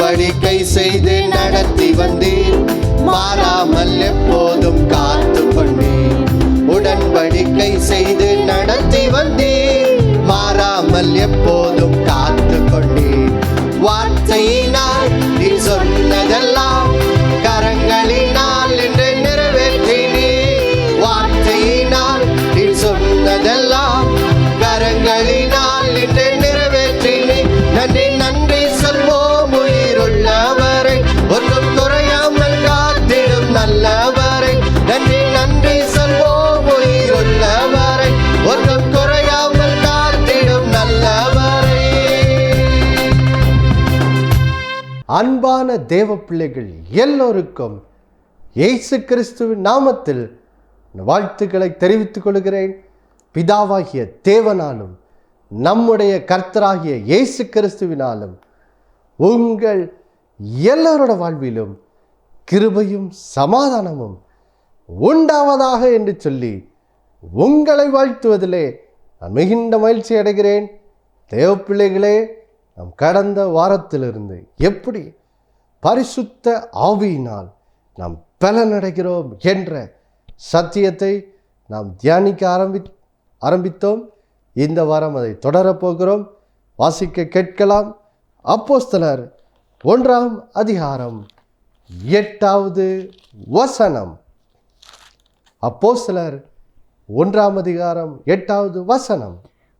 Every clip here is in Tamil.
உடன்படிக்கை செய்து நடத்தி வந்தீர், மாறாமல் எப்போதும் காத்து கொண்டீர். உடன்படிக்கை செய்து நடத்தி வந்தீர், மாறாமல் எப்போதும் காத்து கொண்டீர். வார்த்தையினால் நீ சொன்னதெல்லாம் கரங்களினால் என்று நிறைவேற்றினீர். வார்த்தையினால் நீ சொன்னதெல்லாம் கரங்களினால் என்று நிறைவேற்றினீர். நன்றி நன்றி சொல்வோம் உயிருள்ளவரை, ஒன்றும் குறையாமல் காத்திடும் நல்லவரை. நன்றி நன்றி சொல்வோம் உயிருள்ளவரை, ஒன்றும் குறையாமல் காத்திடும் நல்லவரை. அன்பான தேவ பிள்ளைகள் எல்லோருக்கும் இயேசு கிறிஸ்துவின் நாமத்தில் வாழ்த்துக்களை தெரிவித்துக் கொள்கிறேன். பிதாவாகிய தேவனாலும் நம்முடைய கர்த்தராகிய இயேசு கிறிஸ்துவினாலும் உங்கள் எல்லோரோட வாழ்விலும் கிருபையும் சமாதானமும் உண்டாவதாக என்று சொல்லி உங்களை வாழ்த்துவதிலே நான் மிகுந்த மகிழ்ச்சி அடைகிறேன். தேவ பிள்ளைகளே, நாம் கடந்த வாரத்திலிருந்து எப்படி பரிசுத்த ஆவியினால் நாம் பலனடைகிறோம் என்ற சத்தியத்தை நாம் தியானிக்க ஆரம்பித்தோம். இந்த வாரம் அதை தொடரப்போகிறோம். வாசிக்க கேட்கலாம். அப்போஸ்தலர் 1ஆம் அதிகாரம் 8வது வசனம். அப்போஸ்தலர் 1ஆம் அதிகாரம் 8வது வசனம்.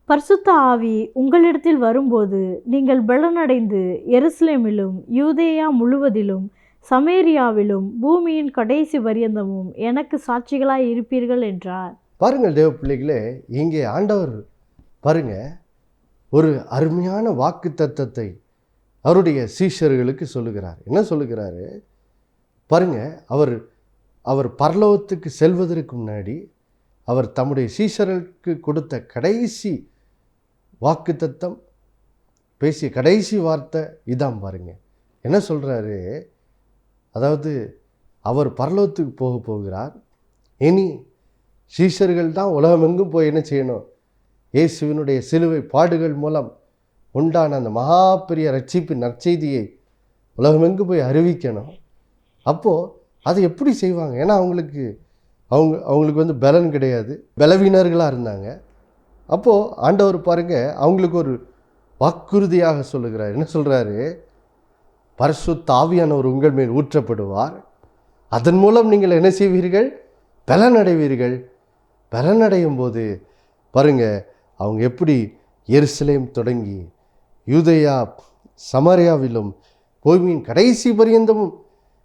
பரிசுத்த ஆவி உங்களிடத்தில் வரும்போது நீங்கள் பலனடைந்து எருசலேமிலும் யூதேயா முழுவதிலும் சமேரியாவிலும் பூமியின் கடைசி பரியந்தமும் எனக்கு சாட்சிகளாய் இருப்பீர்கள் என்றார். பாருங்கள் தேவ பிள்ளைகளே, இங்கே ஆண்டவர் பாருங்க ஒரு அருமையான வாக்கு தத்தத்தை அவருடைய சீஷர்களுக்கு சொல்லுகிறார். என்ன சொல்லுகிறாரு பாருங்க, அவர் பரலோகத்துக்கு செல்வதற்கு முன்னாடி அவர் தம்முடைய சீஷர்களுக்கு கொடுத்த கடைசி வாக்கு தத்தம், பேசிய கடைசி வார்த்தை இதான். பாருங்க என்ன சொல்கிறாரு. அதாவது அவர் பரலோகத்துக்கு போகிறார். இனி சீஷர்கள் தான் உலகமெங்கும் போய் என்ன செய்யணும், இயேசுவினுடைய சிலுவை பாடுகள் மூலம் உண்டான அந்த மகா பெரிய ரட்சிப்பின் நற்செய்தியை உலகமெங்கும் போய் அறிவிக்கணும். அப்போது அதை எப்படி செய்வாங்க? ஏன்னா அவங்களுக்கு வந்து பலன் கிடையாது, பலவீனர்களாக இருந்தாங்க. அப்போது ஆண்டவர் பாருங்கள் அவங்களுக்கு ஒரு வாக்குறுதியாக சொல்லுகிறார். என்ன சொல்கிறாரு? பரிசுத்த ஆவியானவர் உங்கள் மேல் ஊற்றப்படுவார், அதன் மூலம் நீங்கள் என்ன செய்வீர்கள்? பலனடைவீர்கள். பலனடையும் போது பாருங்கள் அவங்க எப்படி எருசலேம் தொடங்கி யூதேயா சமரியாவிலும் பூமியின் கடைசி பரியந்தமும்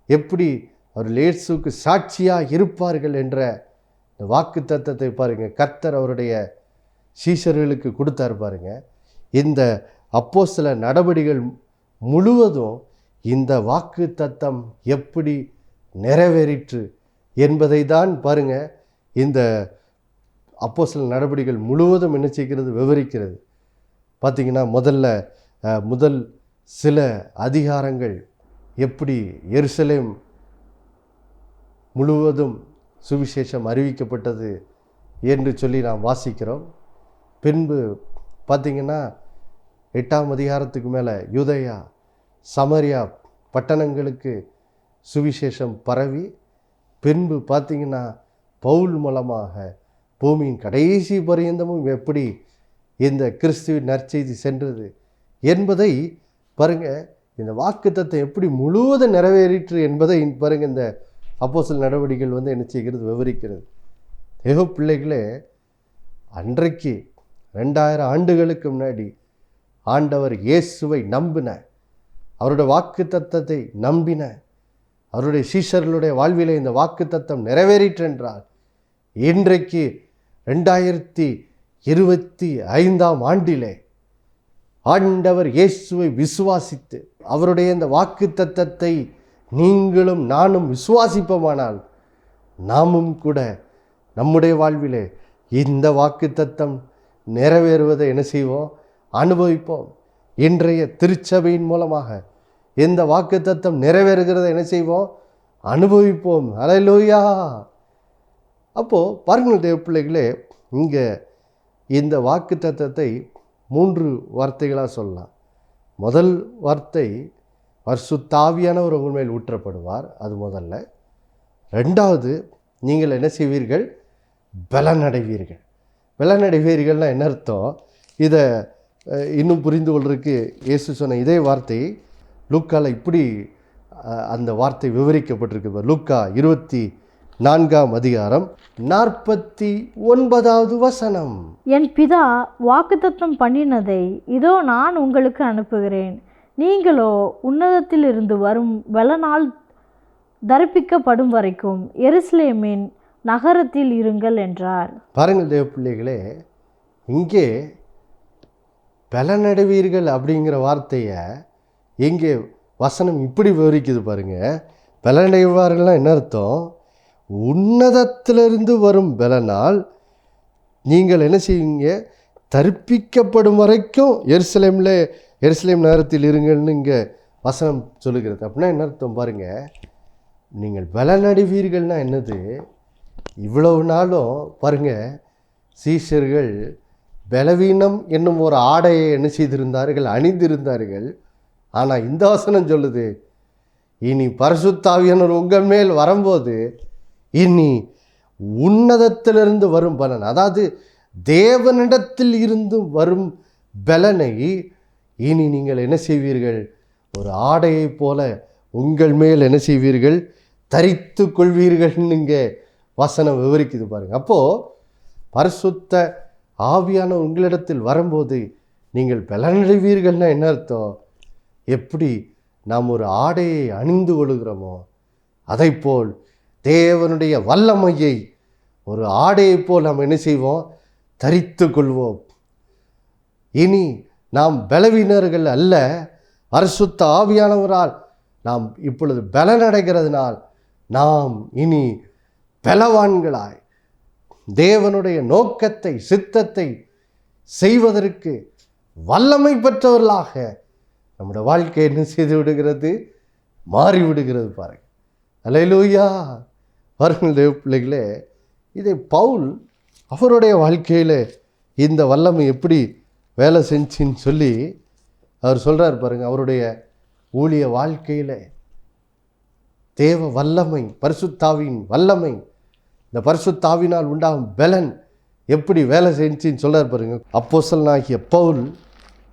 எப்படி அவர் இயேசுவுக்கு சாட்சியாக இருப்பார்கள் என்ற வாக்கு தத்தத்தை பாருங்கள் கர்த்தர் அவருடைய சீஷர்களுக்கு கொடுத்தார். பாருங்க, இந்த அப்போஸ்தல நடபடிகள் முழுவதும் இந்த வாக்கு தத்தம் எப்படி நிறைவேறிற்று என்பதை தான் பாருங்க இந்த அப்போஸ்தல நடபடிகள் முழுவதும் என்ன செய்கிறது, விவரிக்கிறது. பார்த்திங்கன்னா முதல் சில அதிகாரங்கள் எப்படி எருசலேம் முழுவதும் சுவிசேஷம் அறிவிக்கப்பட்டது என்று சொல்லி நாம் வாசிக்கிறோம். பின்பு பார்த்திங்கன்னா 8ஆம் அதிகாரத்துக்கு மேலே யூதேயா சமரியா பட்டணங்களுக்கு சுவிசேஷம் பரவி, பின்பு பார்த்திங்கன்னா பவுல் மூலமாக பூமியின் கடைசி பரியந்தமும் எப்படி இந்த கிறிஸ்துவின் நற்செய்தி சென்றது என்பதை பாருங்கள், இந்த வாக்குத்தத்தம் எப்படி முழுவதும் நிறைவேறிற்று என்பதை பாருங்கள் இந்த அப்போஸ்தல நடவடிக்கைகள் வந்து என்ன செய்கிறது, விவரிக்கிறது. தேவ பிள்ளைகளே, அன்றைக்கு 2000 ஆண்டுகளுக்கு முன்னாடி ஆண்டவர் இயேசுவை நம்பின, அவருடைய வாக்கு தத்தத்தை நம்பின அவருடைய சீஷர்களுடைய வாழ்விலே இந்த வாக்கு தத்தம் நிறைவேறிற்றென்றால், இன்றைக்கு 2025ஆம் ஆண்டிலே ஆண்டவர் இயேசுவை விசுவாசித்து அவருடைய இந்த வாக்கு தத்தத்தை நீங்களும் நானும் விசுவாசிப்போமானால், நாமும் கூட நம்முடைய வாழ்விலே இந்த வாக்கு தத்தம் நிறைவேறுவதை என்ன செய்வோம், அனுபவிப்போம். இன்றைய திருச்சபையின் மூலமாக இந்த வாக்கு தத்தம் நிறைவேறுகிறதை என்ன செய்வோம், அனுபவிப்போம். அல்லேலூயா. அப்போது பாருங்கள் தேவ பிள்ளைகளே, இங்கே இந்த வாக்கு தத்தத்தை 3 வார்த்தைகளாக சொல்லலாம். முதல் வார்த்தை பரிசுத்த ஆவியானவர் உங்கள் மேல் ஊற்றப்படுவார். அது முதல்ல. ரெண்டாவது, நீங்கள் என்ன செய்வீர்கள்? பலனடைவீர்கள். பலனடைவீர்கள்னா என்ன அர்த்தம்? இதை இன்னும் புரிந்து கொள்றதுக்கு இயேசு சொன்ன இதே வார்த்தையை லூக்கால இப்படி அந்த வார்த்தை விவரிக்கப்பட்டிருக்கு. லூக்கா 24ஆம் அதிகாரம் 49வது வசனம். என் பிதா வாக்குத்தத்தம் பண்ணினதை இதோ நான் உங்களுக்கு அனுப்புகிறேன். நீங்களோ உன்னதத்திலிருந்து வரும் பலனால் தரிப்பிக்கப்படும் வரைக்கும் எருசலேமின் நகரத்தில் இருங்கள் என்றார். பாருங்கள் தேவ பிள்ளைகளே, இங்கே பலனடைவீர்கள் அப்படிங்கிற வார்த்தையை எங்கே வசனம் இப்படி விவரிக்குது பாருங்க. பலனடைவார்கள்லாம் என்ன அர்த்தம்? உன்னதத்திலிருந்து வரும் பலனால் நீங்கள் என்ன செய்வீங்க? தரிப்பிக்கப்படும் வரைக்கும் எருசலேம் நகரத்தில் இருங்கள்னு இங்கே வசனம் சொல்லுகிறது. அப்படின்னா என்ன அர்த்தம் பாருங்க. நீங்கள் பலனடைவீர்கள்னா என்னது? இவ்வளவு நாளும் பாருங்க, சீஷர்கள் பலவீனம் என்னும் ஒரு ஆடையை என்ன செய்திருந்தார்கள்? அணிந்திருந்தார்கள். ஆனால் இந்த வசனம் சொல்லுது, இனி பரிசுத்த ஆவியானவர் உங்கள் மேல் வரும்போது இனி உன்னதத்திலிருந்து வரும் பலன், அதாவது தேவனிடத்தில் இருந்து வரும் பலனை இனி நீங்கள் என்ன செய்வீர்கள்? ஒரு ஆடையை போல உங்கள் மேல் என்ன செய்வீர்கள்? தரித்து கொள்வீர்கள்னு இங்கே வசனம் விவரிக்குது பாருங்க. அப்போது பரிசுத்த ஆவியான உங்களிடத்தில் வரும்போது நீங்கள் பலனடைவீர்கள்னா என்ன அர்த்தம்? எப்படி நாம் ஒரு ஆடையை அணிந்து கொள்கிறோமோ அதைப்போல் தேவனுடைய வல்லமையை ஒரு ஆடையை போல் நாம் என்ன செய்வோம்? தரித்து கொள்வோம். இனி நாம் பலவீனர்கள் அல்ல, பரிசுத்த ஆவியானவரால் நாம் இப்பொழுது பலனடைகிறதுனால் நாம் இனி பலவான்களாய் தேவனுடைய நோக்கத்தை சித்தத்தை செய்வதற்கு வல்லமை பெற்றவர்களாக நம்முடைய வாழ்க்கை என்ன செய்து விடுகிறது? மாறிவிடுகிறது பாருங்கள். அல்லேலூயா. பாருங்கள் தேவ பிள்ளைகளே, இதை பவுல் அவருடைய வாழ்க்கையில் இந்த வல்லமை எப்படி வேலை செஞ்சின்னு சொல்லி அவர் சொல்கிறார் பாருங்கள். அவருடைய ஊழிய வாழ்க்கையில் தேவ வல்லமை, பரிசுத்தாவின் வல்லமை, இந்த பரிசுத்தாவினால் உண்டாகும் பலன் எப்படி வேலை செஞ்சின்னு சொல்கிறார் பாருங்க. அப்போஸ்தலனாகிய பவுல்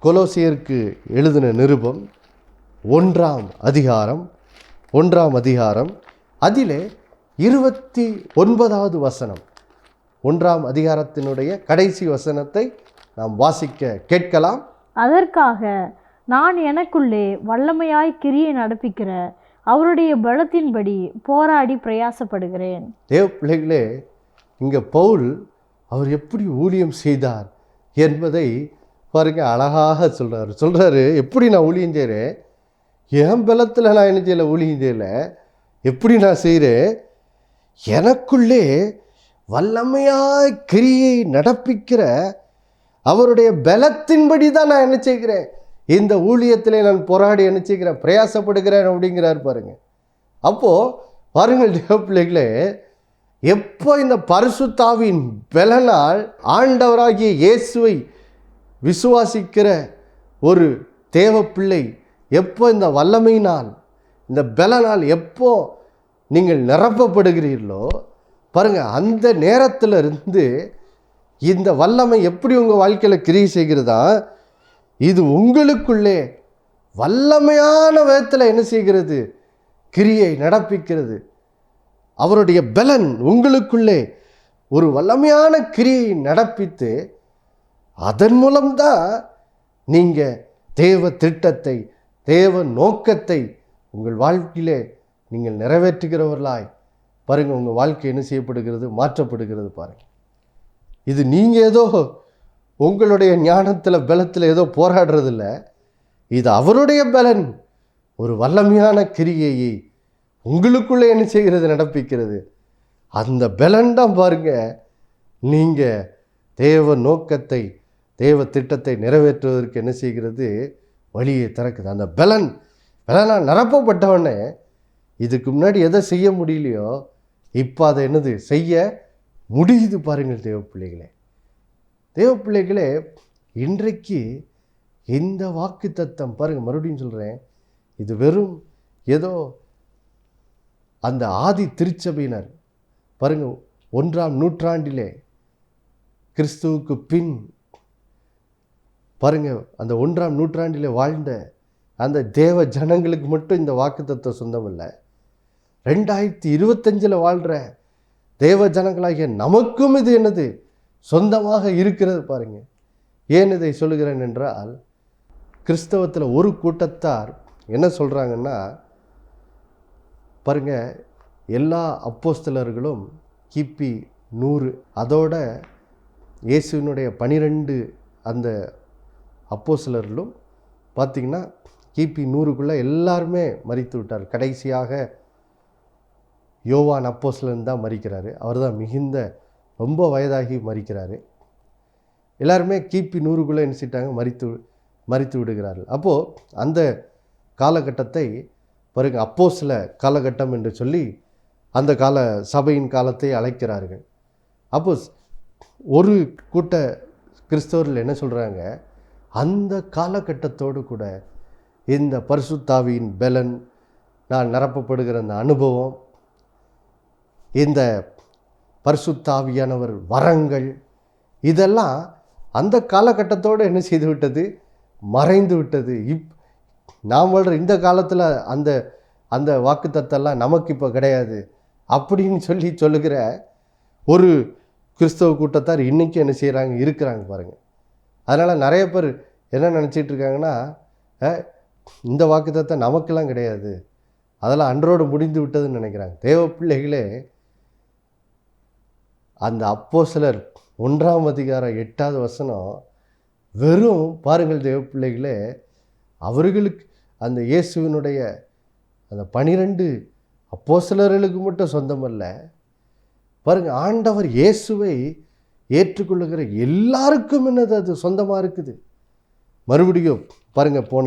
கொலோசியருக்கு எழுதின நிருபம் 1ஆம் அதிகாரம் அதிலே 29வது வசனம், 1ஆம் அதிகாரத்தினுடைய கடைசி வசனத்தை நாம் வாசிக்க கேட்கலாம். அதற்காக நான் எனக்குள்ளே வல்லமையாய் கிரியை நடப்பிக்கிற அவருடைய பலத்தின்படி போராடி பிரயாசப்படுகிறேன். தேவ பிள்ளைகளே, இங்கே பவுல் அவர் எப்படி ஊழியம் செய்தார் என்பதை பாருங்க அழகாக சொல்கிறாரு. எப்படி நான் ஊழியம் செய்கிறேன்? என் பலத்தில் நான் என்ன செய்யலை, ஊழியம் செய்யலை. எப்படி நான் செய்கிறேன்? எனக்குள்ளே வல்லமையாய் கிரியை நடப்பிக்கிற அவருடைய பலத்தின்படி தான் நான் என்ன செய்கிறேன்? இந்த ஊழியத்தில் நான் போராடி என்ன செய்கிறேன்? பிரயாசப்படுகிறேன் அப்படிங்கிறார் பாருங்க. அப்போது பாருங்கள் தேவ பிள்ளைகளே, எப்போ இந்த பரிசுத்தாவின் பலனால் ஆண்டவராகிய இயேசுவை விசுவாசிக்கிற ஒரு தேவ பிள்ளை எப்போ இந்த வல்லமையினால் இந்த பலனால் எப்போ நீங்கள் நிரப்பப்படுகிறீர்களோ பாருங்கள், அந்த நேரத்தில் இருந்து இந்த வல்லமை எப்படி உங்கள் வாழ்க்கையில் கிரியை செய்கிறதா? இது உங்களுக்குள்ளே வல்லமையான விதத்தில் என்ன செய்கிறது? கிரியை நடப்பிக்கிறது. அவருடைய பலன் உங்களுக்குள்ளே ஒரு வல்லமையான கிரியை நடப்பித்து அதன் மூலம்தான் நீங்கள் தேவ திட்டத்தை தேவ நோக்கத்தை உங்கள் வாழ்க்கையிலே நீங்கள் நிறைவேற்றுகிறவர்களாய் பாருங்கள். உங்கள் வாழ்க்கை என்ன செய்யப்படுகிறது? மாற்றப்படுகிறது பாருங்கள். இது நீங்கள் ஏதோ உங்களுடைய ஞானத்தில் பலத்தில் ஏதோ போராடுறதில்ல. இது அவருடைய பலன் ஒரு வல்லமையான கிரியையை உங்களுக்குள்ளே என்ன செய்கிறது? நடப்பிக்கிறது. அந்த பலன் தான் பாருங்க நீங்கள் தேவ நோக்கத்தை தேவ திட்டத்தை நிறைவேற்றுவதற்கு என்ன செய்கிறது? வழியை திறக்குது. அந்த பலனால் நிரப்பப்பட்டவனே இதுக்கு முன்னாடி எதை செய்ய முடியலையோ இப்போ அதை என்னது செய்ய முடியுது பாருங்கள். தேவ பிள்ளைகளே, இன்றைக்கு இந்த வாக்கு தத்தம் பாருங்கள், மறுபடியும் சொல்கிறேன், இது வெறும் ஏதோ அந்த ஆதி திருச்சபையினர் பாருங்க, 1ஆம் நூற்றாண்டிலே கிறிஸ்துவுக்கு பின் பாருங்க, அந்த 1ஆம் நூற்றாண்டிலே வாழ்ந்த அந்த தேவ ஜனங்களுக்கு மட்டும் இந்த வாக்குத்தத்தம் சொந்தம் இல்லை. 2025 வாழ்கிற தேவ ஜனங்களாகிய நமக்கும் இது என்னது சொந்தமாக இருக்கிறது. பாருங்க, ஏன் இதை சொல்லுகிறேன் என்றால், கிறிஸ்தவத்தில் ஒரு கூட்டத்தார் என்ன சொல்கிறாங்கன்னா, பாருங்க, எல்லா அப்போஸ்தலர்களும் கிபி 100, அதோட இயேசுவினுடைய 12 அந்த அப்போஸ்தலர்களும் பார்த்திங்கன்னா கிபி 100க்குள்ளே எல்லாருமே மரித்து விட்டார். கடைசியாக யோவான் அப்போஸ்தலன் தான் மரிக்கிறாரு. அவர் தான் மிகுந்த ரொம்ப வயதாகி மரிக்கிறாரு. எல்லாருமே கிபி 100க்குள்ளே என்ன செய்யிட்டாங்க, மரித்து விடுகிறார்கள். அப்போது அந்த காலகட்டத்தை பாருங்க, அப்போஸ்தல காலகட்டம் என்று சொல்லி அந்த கால சபையின் காலத்தை அழைக்கிறார்கள். அப்போ ஒரு கூட்ட கிறிஸ்தவர்கள் என்ன சொல்கிறாங்க, அந்த காலகட்டத்தோடு கூட இந்த பரிசுத்தாவியின் பலன், நான் நிரப்பப்படுகிற அந்த அனுபவம், இந்த பரிசுத்தாவியானவர் வரங்கள், இதெல்லாம் அந்த காலகட்டத்தோடு என்ன செய்து விட்டது, மறைந்து விட்டது. நாம் வாழ்கிற இந்த காலத்தில் அந்த அந்த வாக்குத்தத்தெல்லாம் நமக்கு இப்போ கிடையாது அப்படின்னு சொல்லுகிற ஒரு கிறிஸ்தவ கூட்டத்தார் இன்றைக்கும் என்ன செய்கிறாங்க, இருக்கிறாங்க பாருங்கள். அதனால் நிறைய பேர் என்ன நினச்சிட்டு இருக்காங்கன்னா, இந்த வாக்குத்தத்தம் நமக்கெல்லாம் கிடையாது, அதெல்லாம் அன்றோடு முடிந்து விட்டதுன்னு நினைக்கிறாங்க. தேவ பிள்ளைகளே, அந்த அப்போஸ்தலர் 1ஆம் அதிகாரம் 8வது வசனம் வெறும் பாருங்கள் தேவ பிள்ளைகளே, அவர்களுக்கு அந்த இயேசுவினுடைய அந்த 12 அப்போஸ்தலர்களுக்கு மட்டும் சொந்தமல்ல, பாருங்கள், ஆண்டவர் இயேசுவை ஏற்றுக்கொள்ளுகிற எல்லாருக்கும் என்னது அது சொந்தமாக இருக்குது. மறுபடியும் பாருங்கள், போன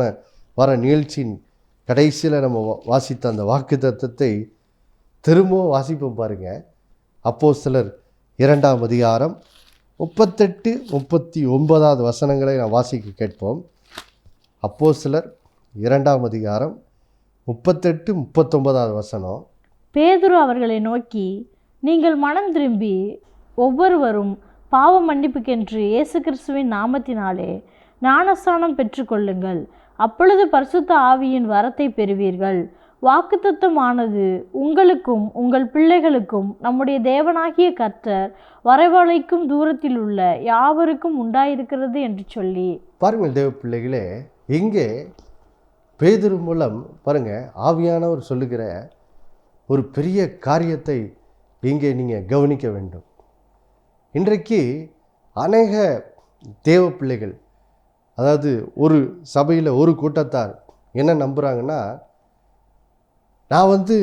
வார நிகழ்ச்சியின் கடைசியில் நம்ம வாசித்த அந்த வாக்குத்தத்தத்தை திரும்பவும் வாசிப்போம் பாருங்கள். அப்போஸ்தலர் 2ஆம் அதிகாரம் 38, 39வது வசனங்களை நான் வாசிக்க கேட்போம். அப்போஸ்தலர் 2ஆம் அதிகாரம் 38, 39வது வசனம். பேதுரு அவர்களை நோக்கி, நீங்கள் மனம் திரும்பி ஒவ்வொருவரும் பாவ மன்னிப்புக்கென்று இயேசு கிறிஸ்துவின் நாமத்தினாலே ஞானஸ்நானம் பெற்றுக்கொள்ளுங்கள், அப்பொழுது பரிசுத்த ஆவியின் வரத்தை பெறுவீர்கள். வாக்குத்தத்தமானது உங்களுக்கும் உங்கள் பிள்ளைகளுக்கும் நம்முடைய தேவனாகிய கர்த்தர் வரவழைக்கும் தூரத்தில் உள்ள யாவருக்கும் உண்டாயிருக்கிறது என்று சொல்லி. பாருங்கள் தேவ பிள்ளைகளே, இங்கே பேதுரு மூலம் பாருங்கள் ஆவியானவர் சொல்லுகிற ஒரு பெரிய காரியத்தை இங்கே நீங்கள் கவனிக்க வேண்டும். இன்றைக்கு அநேக தேவ பிள்ளைகள், அதாவது ஒரு சபையில் ஒரு கூட்டத்தார் என்ன நம்புகிறாங்கன்னா, நான்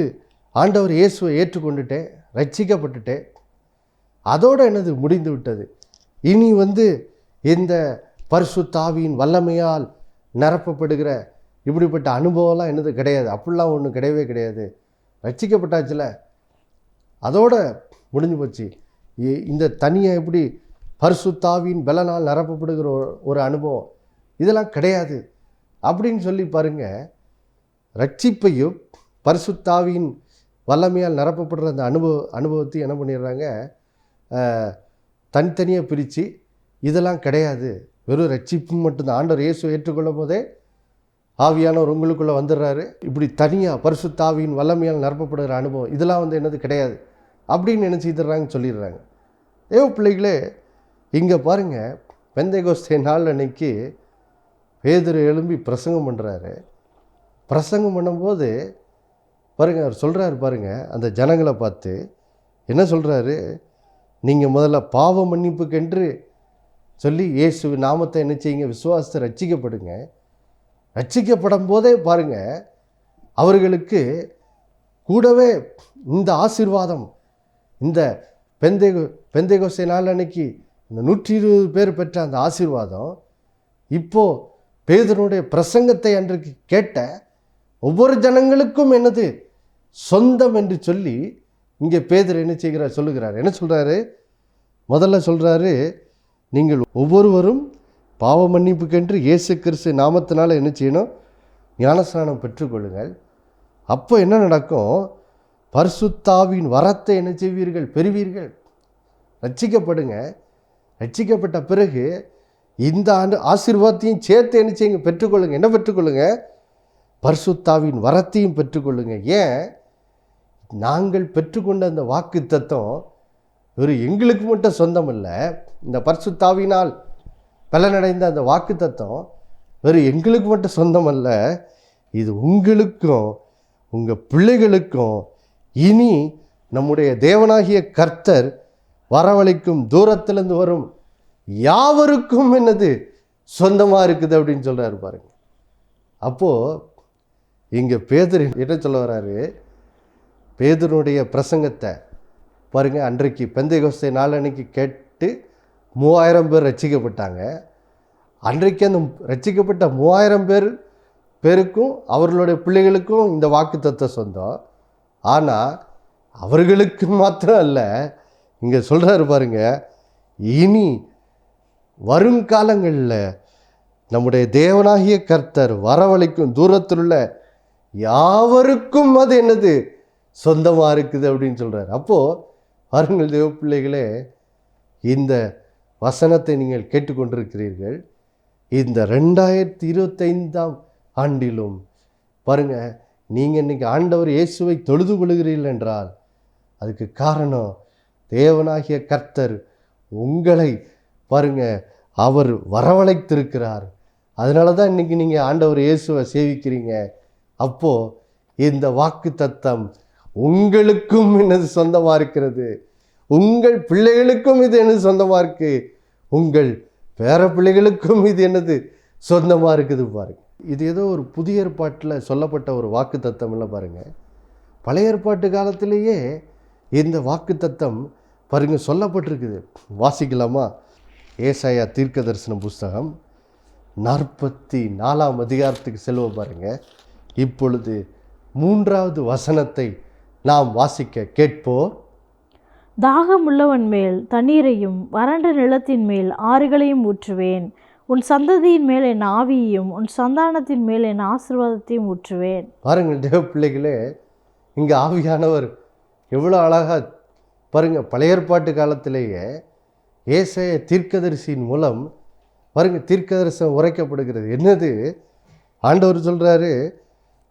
ஆண்டவர் இயேசுவை ஏற்றுக்கொண்டுட்டேன், ரட்சிக்கப்பட்டுட்டேன், அதோடு என்னது முடிந்து விட்டது, இனி இந்த பரிசுத்த ஆவியின் வல்லமையால் நிரப்பப்படுகிற இப்படிப்பட்ட அனுபவம்லாம் என்னது கிடையாது, அப்படிலாம் ஒன்றும் கிடையவே கிடையாது, ரட்சிக்கப்பட்டாச்சுல, அதோட முடிஞ்சு போச்சு. இந்த தனியாக எப்படி பரிசுத்த ஆவியின் பலனால் நிரப்பப்படுகிற ஒரு அனுபவம் இதெல்லாம் கிடையாது அப்படின்னு சொல்லி பாருங்கள். ரட்சிப்பையும் பரிசுத்த ஆவியின் வல்லமையால் நிரப்பப்படுற அந்த அனுபவத்தை என்ன பண்ணிடுறாங்க, தனித்தனியாக பிரித்து இதெல்லாம் கிடையாது, வெறும் ரட்சிப்பு மட்டும்தான். ஆண்டவர் இயேசு ஏற்றுக்கொள்ளும் போதே ஆவியானவர் உங்களுக்குள்ளே வந்துடுறாரு, இப்படி தனியாக பரிசுத்த ஆவியின் வல்லமையால் நிரப்பப்படுகிற அனுபவம் இதெல்லாம் என்னது கிடையாது அப்படின்னு நினச்சிடுறாங்கன்னு சொல்லிடுறாங்க. தேவ பிள்ளைகளே, இங்கே பாருங்கள், பெந்தைகோஸ்தே நாள் அன்னைக்கு பேதுரு எழும்பி பிரசங்கம் பண்ணுறாரு. பிரசங்கம் பண்ணும்போது பாருங்கள், அவர் சொல்கிறாரு பாருங்கள், அந்த ஜனங்களை பார்த்து என்ன சொல்கிறாரு, நீங்கள் முதல்ல பாவ மன்னிப்புக்கென்று சொல்லி இயேசு நாமத்தை என்ன செய்யுங்க, விசுவாசத்தை ரட்சிக்கப்படுங்க. ரட்சிக்கப்படும் போதே பாருங்கள், அவர்களுக்கு கூடவே இந்த ஆசீர்வாதம், இந்த பெந்தைகோஸ்தே நாள் அன்னைக்கு இந்த 120 பேர் பெற்ற அந்த ஆசீர்வாதம் இப்போது பேதுருனுடைய பிரசங்கத்தை அன்றைக்கு கேட்ட ஒவ்வொரு ஜனங்களுக்கும் என்னது சொந்தம் என்று சொல்லி இங்கே பேதுரு என்ன செய்கிறார், சொல்லுகிறார். என்ன சொல்கிறாரு, முதல்ல சொல்கிறாரு, நீங்கள் ஒவ்வொருவரும் பாவ மன்னிப்புக்கென்று இயேசு கிறிஸ்து நாமத்தினால என்ன செய்யணும், ஞானஸ்நானம் பெற்றுக்கொள்ளுங்கள். அப்போ என்ன நடக்கும்? பரிசுத்தாவின் வரத்தை என்ன செய்வீர்கள்? பெறுவீர்கள். ரட்சிக்கப்படுங்க. ரட்சிக்கப்பட்ட பிறகு இந்த ஆண்டு ஆசீர்வாதத்தையும் சேர்த்து என்ன செய்யுங்க? பெற்றுக்கொள்ளுங்க. என்ன பெற்றுக்கொள்ளுங்க? பரிசுத்தாவின் வரத்தையும் பெற்றுக்கொள்ளுங்க. ஏன்? நாங்கள் பெற்றுக்கொண்ட அந்த வாக்கு தத்தம் வெறும் எங்களுக்கு மட்டும் சொந்தம் இல்லை. இந்த பரிசுத்தாவினால் பலனடைந்த அந்த வாக்கு தத்தம் வெறும் எங்களுக்கு மட்டும் சொந்தம் அல்ல, இது உங்களுக்கும் உங்கள் பிள்ளைகளுக்கும் இனி நம்முடைய தேவனாகிய கர்த்தர் வரவழைக்கும் தூரத்திலிருந்து வரும் யாவருக்கும் என்னது சொந்தமாக இருக்குது அப்படின்னு சொல்கிறாரு பாருங்க. அப்போது இங்கே பேதுரு என்ன சொல்ல வர்றாரு? பேதுருடைய பிரசங்கத்தை பாருங்கள். அன்றைக்கு பெந்தைகோஸ்தே நாளன்னைக்கு கேட்டு 3000 பேர் ரட்சிக்கப்பட்டாங்க. அன்றைக்கு அந்த ரட்சிக்கப்பட்ட 3000 பேருக்கும் அவர்களுடைய பிள்ளைகளுக்கும் இந்த வாக்குத்தத்தம் சொந்தம். ஆனால் அவர்களுக்கு மாத்திரம் அல்ல, இங்கே சொல்கிறாரு பாருங்க, இனி வருங்காலங்களில் நம்முடைய தேவனாகிய கர்த்தர் வரவழைக்கும் தூரத்தில் உள்ள யாவருக்கும் அது என்னது சொந்தமாக இருக்குது அப்படின்னு சொல்கிறார். அப்போது பாருங்கள் தேவ பிள்ளைகளே, இந்த வசனத்தை நீங்கள் கேட்டுக்கொண்டிருக்கிறீர்கள். இந்த 2025ஆம் ஆண்டிலும் பாருங்கள், நீங்கள் இன்றைக்கி ஆண்டவர் இயேசுவை தொழுது கொள்கிறீர்கள் என்றால் அதுக்கு காரணம் தேவனாகிய கர்த்தர் உங்களை பாருங்கள் அவர் வரவழைத்திருக்கிறார். அதனால தான் இன்றைக்கி நீங்கள் ஆண்டவர் இயேசுவை சேவிக்கிறீங்க. அப்போது இந்த வாக்கு தத்தம் உங்களுக்கும் என்னது சொந்தமாக இருக்கிறது, உங்கள் பிள்ளைகளுக்கும் இது என்னது சொந்தமாக இருக்குது, உங்கள் பேர பிள்ளைகளுக்கும் இது என்னது சொந்தமாக இருக்குது. பாருங்கள், இது ஏதோ ஒரு புதிய ஏற்பாட்டில் சொல்லப்பட்ட ஒரு வாக்கு தத்தம் இல்லை. பாருங்கள், பழைய ஏற்பாட்டு காலத்திலேயே இந்த வாக்கு தத்தம் பாருங்கள் சொல்லப்பட்டிருக்குது. வாசிக்கலாமா? ஏசாயா தீர்க்க தரிசன புஸ்தகம் 44ஆம் அதிகாரத்துக்கு செல்வோம். பாருங்கள், இப்பொழுது 3வது வசனத்தை நாம் வாசிக்க கேட்போம். தாகமுள்ளவன் மேல் தண்ணீரையும் வறண்ட நிலத்தின் மேல் ஆறுகளையும் ஊற்றுவேன். உன் சந்ததியின் மேல் என் ஆவியையும் உன் சந்தானத்தின் மேல் என் ஆசீர்வாதத்தையும் ஊற்றுவேன். பாருங்கள் தேவ பிள்ளைகளே, இங்கே ஆவியானவர் எவ்வளோ அழகாக பாருங்கள். பழைய ஏற்பாட்டு காலத்திலேயே ஏசாயா தீர்க்கதரிசியின் மூலம் பாருங்கள் தீர்க்கதரிசனம் உரைக்கப்படுகிறது. என்னது? ஆண்டவர் சொல்கிறாரு,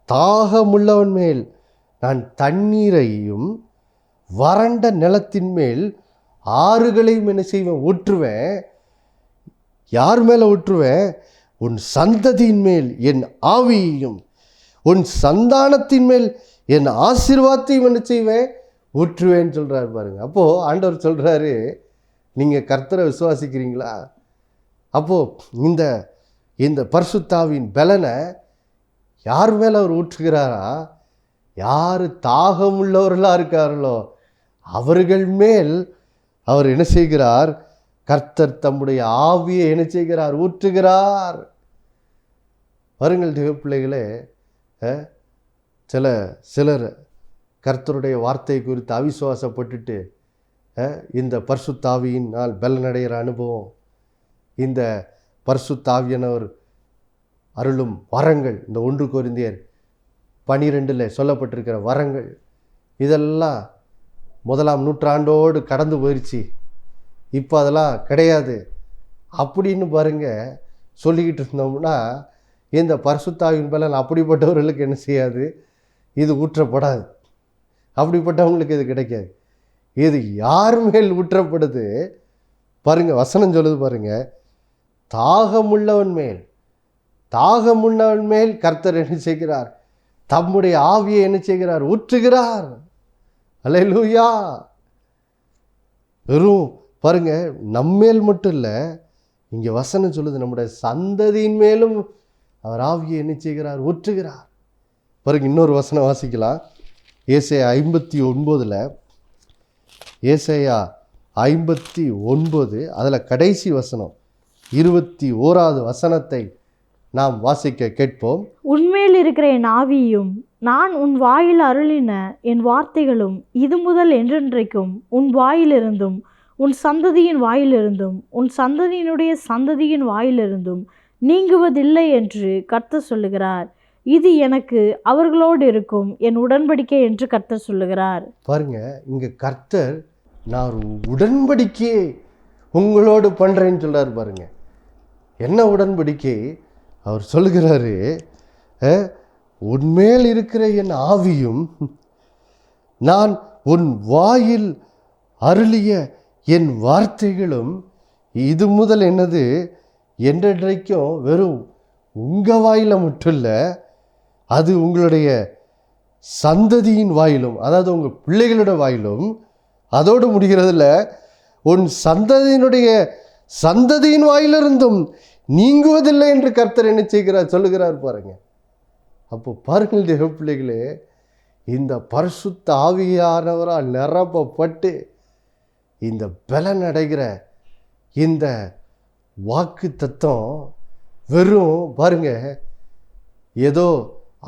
தாகமுள்ளவன் மேல் நான் தண்ணீரையும் வறண்ட நிலத்தின் மேல் ஆறுகளையும் என்ன செய்வேன்? ஊற்றுவேன். யார் மேலே ஊற்றுவேன்? உன் சந்ததியின் மேல் என் ஆவியையும் உன் சந்தானத்தின் மேல் என் ஆசீர்வாதத்தையும் என்ன செய்வேன்? ஊற்றுவேன்னு சொல்கிறாரு பாருங்க. அப்போது ஆண்டவர் சொல்கிறாரு, நீங்கள் கர்த்தரை விசுவாசிக்கிறீங்களா? அப்போது இந்த பரிசுத்தாவின் பலனை யார் மேலே அவர் ஊற்றுகிறாரா? யார் தாகம் உள்ளவர்களாக இருக்கார்களோ அவர்கள் மேல் அவர் என்ன செய்கிறார்? கர்த்தர் தம்முடைய ஆவியை என்ன செய்கிறார்? ஊற்றுகிறார். வருங்கள் தேவ பிள்ளைகளே, சிலர் கர்த்தருடைய வார்த்தை குறித்து அவிசுவாசப்பட்டுட்டு இந்த பரிசுத்தாவியினால் பலனடைகிற அனுபவம், இந்த பரிசுத்தாவியானவர் அருளும் வரங்கள், இந்த 1 கொரிந்தியர் 12 சொல்லப்பட்டிருக்கிற வரங்கள், இதெல்லாம் 1ஆம் நூற்றாண்டோடு கடந்து போயிடுச்சு, இப்போ அதெல்லாம் கிடையாது அப்படின்னு பாருங்க சொல்லிக்கிட்டு இருந்தோம்னா, இந்த பரிசுத்தாவின் பலன் அப்படிப்பட்டவர்களுக்கு என்ன செய்யாது? இது ஊற்றப்படாது. அப்படிப்பட்டவங்களுக்கு இது கிடைக்காது. இது யார் மேல் ஊற்றப்படுது? பாருங்கள், வசனம் சொல்லுது பாருங்கள், தாகமுள்ளவன் மேல் கர்த்தர் என்ன செய்கிறார்? தம்முடைய ஆவியை என்ன செய்கிறார்? ஊற்றுகிறார். அல்லேலூயா. வெறும் பாருங்க, நம்மேல் மட்டும் இல்லை, இங்கே வசனம் சொல்லுது நம்முடைய சந்ததியின் மேலும் அவர் ஆவியை என்ன செய்கிறார்? ஊற்றுகிறார். பாருங்க, இன்னொரு வசனம் வாசிக்கலாம். ஏசாயா 59, ஏசாயா 59 அதில் கடைசி வசனம் 21வது வசனத்தை நாம் வாசிக்க கேட்போம். உன்மேல் இருக்கிற என் ஆவியும் நான் உன் வாயில் அருளின என் வார்த்தைகளும் இது முதல் என்றென்றைக்கும் உன் வாயிலிருந்தும் உன் சந்ததியின் வாயிலிருந்தும் உன் சந்ததியினுடைய சந்ததியின் வாயிலிருந்தும் நீங்குவதில்லை என்று கர்த்தர் சொல்லுகிறார். இது எனக்கு அவர்களோடு இருக்கும் என் உடன்படிக்கை என்று கர்த்தர் சொல்லுகிறார். பாருங்க, இங்க கர்த்தர் நான் ஒரு உடன்படிக்கையை உங்களோடு பண்றேன்னு சொல்றாரு. பாருங்க, என்ன உடன்படிக்கை அவர் சொல்லுகிறாரு, உன்மேல் இருக்கிற என் ஆவியும் நான் உன் வாயில் அருளிய என் வார்த்தைகளும் இது முதல் என்னது என்றைக்கும் வெறும் உங்கள் வாயில் மட்டும் இல்லை, அது உங்களுடைய சந்ததியின் வாயிலும், அதாவது உங்கள் பிள்ளைகளோட வாயிலும், அதோடு முடிகிறதில்ல, உன் சந்ததியின் வாயிலிருந்தும் நீங்குவதில்லை என்று கர்த்தர் என்ன செய்கிறார் சொல்லுகிறார். பாருங்க, அப்போ பாருங்கள் தேவ பிள்ளைகளே, இந்த பரிசுத்த ஆவியானவரால் நிரப்பப்பட்டு இந்த பலன் அடைகிற இந்த வாக்கு தத்தம் வெறும் பாருங்க ஏதோ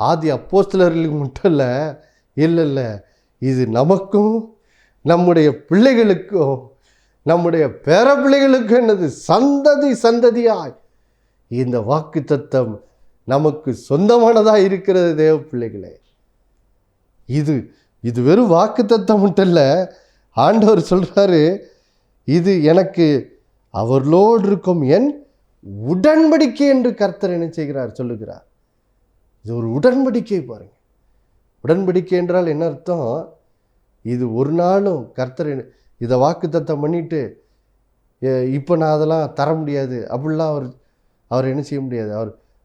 ஆதி அப்போஸ்தலர்களுக்கு மட்டும் இல்லை, இது நமக்கும் நம்முடைய பிள்ளைகளுக்கும் நம்முடைய பேர பிள்ளைகளுக்கும் என்னது சந்ததியாய் இந்த வாக்கு தத்தம் நமக்கு சொந்தமானதாக இருக்கிறது. தேவ பிள்ளைகளே, இது வெறும் வாக்கு தத்தம் மட்டும் இல்லை, ஆண்டவர் சொல்கிறாரு, இது எனக்கு அவர்களோடு இருக்கும் என் உடன்படிக்கை என்று கர்த்தர் என்ன செய்கிறார் சொல்லுகிறார். இது ஒரு உடன்படிக்கை. பாருங்க, உடன்படிக்கை என்றால் என்ன அர்த்தம்? இது ஒரு நாளும் கர்த்தர் இதை வாக்கு தத்தம் பண்ணிட்டு இப்போ நான் அதெல்லாம் தர முடியாது அப்படிலாம் அவர் என்ன செய்ய முடியாது.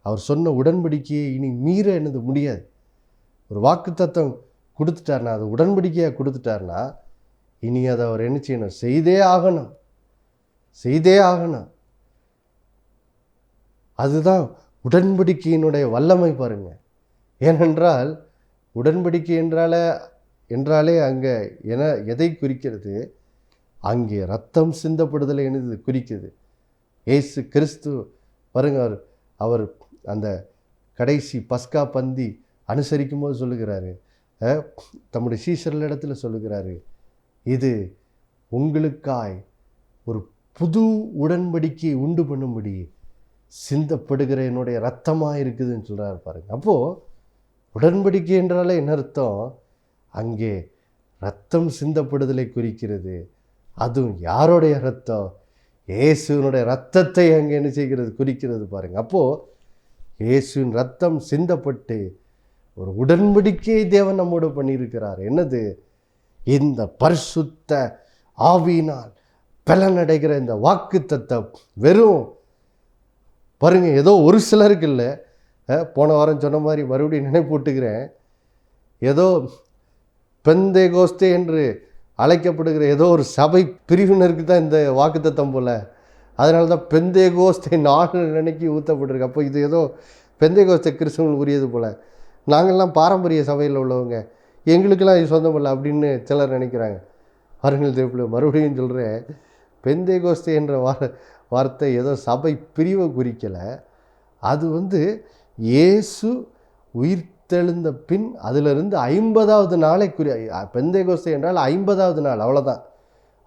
அவர் சொன்ன உடன்படிக்கையை இனி மீற என்னது முடியாது. ஒரு வாக்கு தத்தம் கொடுத்துட்டார்னா, அது உடன்படிக்கையாக கொடுத்துட்டார்னா, இனி அதை அவர் என்ன செய்யணும்? செய்தே ஆகணும். அதுதான் உடன்படிக்கையினுடைய வல்லமை. பாருங்க, ஏனென்றால் உடன்படிக்கை என்றாலே அங்கே எதை குறிக்கிறது? அங்கே ரத்தம் சிந்தப்படுதலை என்னது குறிக்குது. இயேசு கிறிஸ்து பாருங்க, அவர் அந்த கடைசி பஸ்கா பந்தி அனுசரிக்கும் போது சொல்லுகிறாரு, தம்முடைய சீஷர்களிடத்தில் சொல்லுகிறாரு, இது உங்களுக்காய் ஒரு புது உடன்படிக்கை உண்டு பண்ணும்படி சிந்தப்படுகிற என்னுடைய ரத்தமாக இருக்குதுன்னு சொல்கிறாரு. பாருங்க, அப்போது உடன்படிக்கை என்றாலே என்ன அர்த்தம்? அங்கே ரத்தம் சிந்தப்படுதலை குறிக்கிறது. அதுவும் யாருடைய ரத்தம்? இயேசுனுடைய ரத்தத்தை அங்கே என்ன செய்கிறது? குறிக்கிறது. பாருங்க, அப்போது இயேசுவின் ரத்தம் சிந்தப்பட்டு ஒரு உடன்படிக்கையை தேவன் நம்மோடு பண்ணியிருக்கிறார். என்னது? இந்த பரிசுத்த ஆவியினால் பலனடைகிற இந்த வாக்கு தத்தம் வெறும் பாருங்க, ஏதோ ஒரு சிலருக்கு இல்லை. போன வாரம் சொன்ன மாதிரி மறுபடியும் நினைப்பூட்டுக்கிறேன், ஏதோ பெந்தேகோஸ்தே என்று அழைக்கப்படுகிற ஏதோ ஒரு சபை பிரிவினருக்கு தான் இந்த வாக்கு தத்தம் போல். அதனால தான் பெந்தேகோஸ்தே 4 அன்னைக்கு ஊற்றப்பட்டிருக்கு. அப்போ இது ஏதோ பெந்தேகோஸ்தே கிறிஸ்தவங்களுக்கு உரியது போல். நாங்கள்லாம் பாரம்பரிய சபையில் உள்ளவங்க, எங்களுக்கெல்லாம் இது சொந்தம் இல்லை அப்படின்னு சிலர் நினைக்கிறாங்க. பாருங்கள் தேவப்பிள்ளை, மறுபடியும் சொல்கிறேன், பெந்தேகோஸ்தே என்ற வார்த்தை ஏதோ சபை பிரிவை குறிக்கலை. அது இயேசு உயிர்த்தெழுந்த பின் அதிலிருந்து 50வது நாளை பெந்தேகோஸ்தே என்றால் 50வது நாள், அவ்வளோதான்.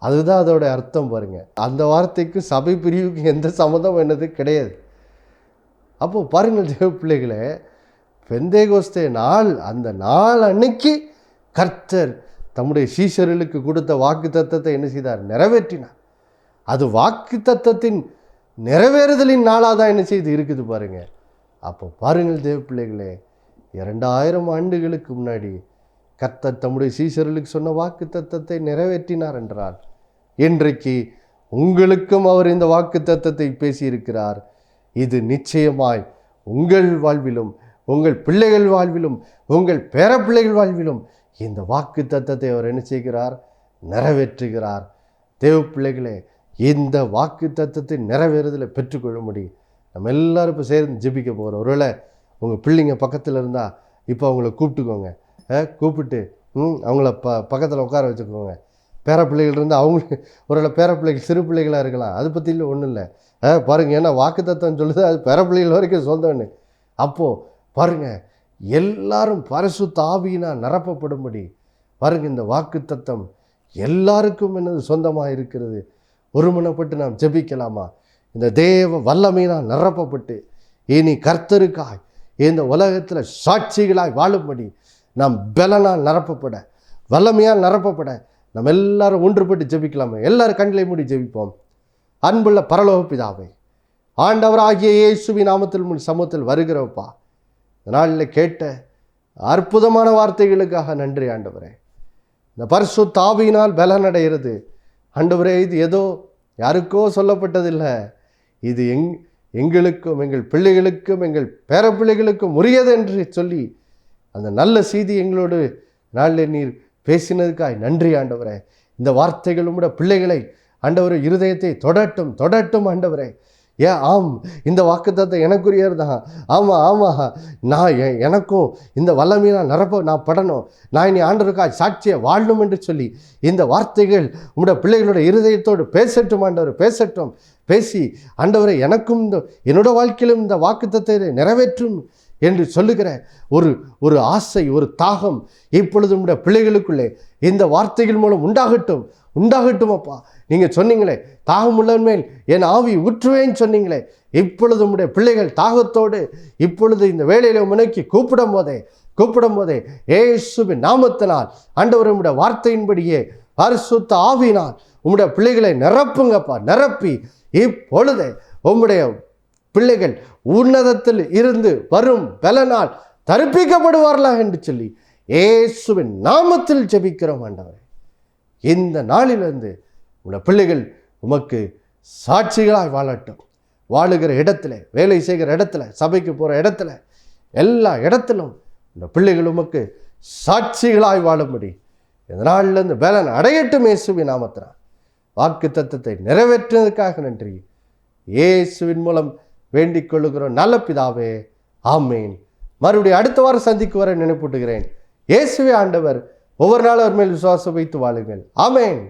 அதுதான் அதோட அர்த்தம். பாருங்கள், அந்த வார்த்தைக்கு சபை பிரிவுக்கு எந்த சம்மந்தம் என்னது கிடையாது. அப்போது பாருங்கள் தேவ பிள்ளைகளே, பெந்தேகோஸ்தே நாள், அந்த நாள் அன்னைக்கு கர்த்தர் தம்முடைய சீஷர்களுக்கு கொடுத்த வாக்கு தத்தத்தை என்ன செய்தார்? நிறைவேற்றினார். அது வாக்கு தத்தத்தின் நிறைவேறுதலின் நாளாக தான் என்ன செய்து இருக்குது. பாருங்கள், அப்போ பாருங்கள் தேவ பிள்ளைகளே, 2000 ஆண்டுகளுக்கு முன்னாடி கர்த்தர் தம்முடைய சீஷர்களுக்கு சொன்ன வாக்கு தத்தத்தை நிறைவேற்றினார் என்றால், இன்றைக்கு உங்களுக்கும் அவர் இந்த வாக்கு தத்தத்தை பேசியிருக்கிறார். இது நிச்சயமாய் உங்கள் வாழ்விலும், உங்கள் பிள்ளைகள் வாழ்விலும், உங்கள் பேரப்பிள்ளைகள் வாழ்விலும் இந்த வாக்கு தத்தத்தை அவர் என்ன செய்கிறார்? நிறைவேற்றுகிறார். தேவ பிள்ளைகளே, இந்த வாக்கு தத்தத்தை நிறைவேறுதலை பெற்றுக்கொள்ளும்படி நம்ம எல்லோரும் இப்போ சேர்ந்து ஜெபிக்க போகிறோம். ஒருவேளை உங்கள் பிள்ளைங்க பக்கத்தில் இருந்தால் இப்போ அவங்கள கூப்பிட்டுக்கோங்க. கூப்பிட்டு அவங்கள பக்கத்தில் உட்கார வச்சுக்கோங்க. பேரப்பிள்ளைகள் இருந்தால் அவங்களுக்கு ஒருவேளை பேரப்பிள்ளைகள் சிறு பிள்ளைகளாக இருக்கலாம், அது பற்றியில் ஒன்றும் இல்லை. பாருங்கள், ஏன்னா வாக்கு தத்தம் சொல்லுது அது பேரப்பிள்ளைகள் வரைக்கும் சொந்தம்னு. அப்போது பாருங்கள், எல்லாரும் பரிசுத்த ஆவியினால் நிரப்பப்படும்படி பாருங்கள், இந்த வாக்கு தத்தம் எல்லாருக்கும் என்னது சொந்தமாக இருக்கிறது. ஒருமனப்பட்டு நாம் ஜெபிக்கலாமா? இந்த தேவ வல்லமையினால் நிரப்பப்பட்டு இனி கர்த்தருக்காய் இந்த உலகத்தில் சாட்சிகளாய் வாழும்படி நாம் பலனால் நிரப்பப்பட, வல்லமையால் நிரப்பப்பட நம்ம எல்லாரும் ஒன்றுபட்டு ஜெபிக்கலாமே. எல்லாரும் கண்களை மூடி ஜெபிப்போம். அன்புள்ள பரலோக பிதாவே, ஆண்டவராகிய இயேசுவின் நாமத்தில் உன் சமூகத்தில் வருகிறப்பா, இந்த நாளில் கேட்ட அற்புதமான வார்த்தைகளுக்காக நன்றி ஆண்டவரே. இந்த பரிசுத்த ஆவியினால் பலனடைகிறது ஆண்டவரே, இது ஏதோ யாருக்கோ சொல்லப்பட்டதில்லை, இது எங்களுக்கும் எங்கள் பிள்ளைகளுக்கும் எங்கள் பேரப்பிள்ளைகளுக்கும் உரியது என்று சொல்லி அந்த நல்ல செய்தி எங்களோடு நாளில் நீர் பேசினதுக்காய் நன்றி ஆண்டவரே. இந்த வார்த்தைகள் உம்முடைய பிள்ளைகளை ஆண்டவரே இருதயத்தை தொடட்டும் ஆண்டவரே. ஆம், இந்த வாக்குத்தத்தத்தை எனக்குரியது தான். ஆமாம், நான் எனக்கும் இந்த வல்லமையை நான் படணும், நான் இனி ஆண்டவருக்காய் சாட்சியை வாழணும் என்று சொல்லி இந்த வார்த்தைகள் உம்முடைய பிள்ளைகளோட இருதயத்தோடு பேசட்டும் ஆண்டவர், பேசட்டும். பேசி ஆண்டவரை எனக்கும் இந்த என்னோட வாழ்க்கையிலும் இந்த வாக்குத்தத்தத்தை நிறைவேற்றும் என்று சொல்லுகிற ஒரு ஆசை, ஒரு தாகம் இப்பொழுது உம்முடைய பிள்ளைகளுக்குள்ளே இந்த வார்த்தைகள் மூலம் உண்டாகட்டும் அப்பா. நீங்கள் சொன்னீங்களே, தாகம் உள்ளவன் மேல் என் ஆவி ஊற்றுவேன்னு சொன்னீங்களே. இப்பொழுது உம்முடைய பிள்ளைகள் தாகத்தோடு இப்பொழுது இந்த வேளையில முன்னோக்கி கூப்பிடும் போதே இயேசுவின் நாமத்தினால் ஆண்டவர் உம்முடைய வார்த்தையின்படியே பரிசுத்த ஆவியினால் உம்முடைய பிள்ளைகளை நிரப்புங்கப்பா. நிரப்பி இப்பொழுதே உம்முடைய பிள்ளைகள் உன்னதத்தில் இருந்து வரும் பலனால் தரிப்பிக்கப்படுவார்களா என்று சொல்லி இயேசுவின் நாமத்தில் ஜெபிக்கிறோம் ஆண்டவரே. இந்த நாளிலிருந்து உடைய பிள்ளைகள் உமக்கு சாட்சிகளாய் வாழட்டும். வாழுகிற இடத்துல, வேலை செய்கிற இடத்துல, சபைக்கு போகிற இடத்துல, எல்லா இடத்திலும் இந்த பிள்ளைகள் உமக்கு சாட்சிகளாய் வாழும்படி இந்த நாளிலிருந்து பலன் அடையட்டும் இயேசுவின் நாமத்தினால். வாக்கு தத்தத்தை நிறைவேற்றினதுக்காக நன்றி. இயேசுவின் மூலம் வேண்டிக் கொள்ளுகிறோம் நல்ல பிதாவே, ஆமேன். மறுபடியும் அடுத்த வாரம் சந்திக்கு வர நினைப்பூட்டுகிறேன். இயேசுவே ஆண்டவர். ஒவ்வொரு நாளும் அவர் மேல் விசுவாசம் வைத்து வாழுங்கள். ஆமேன்.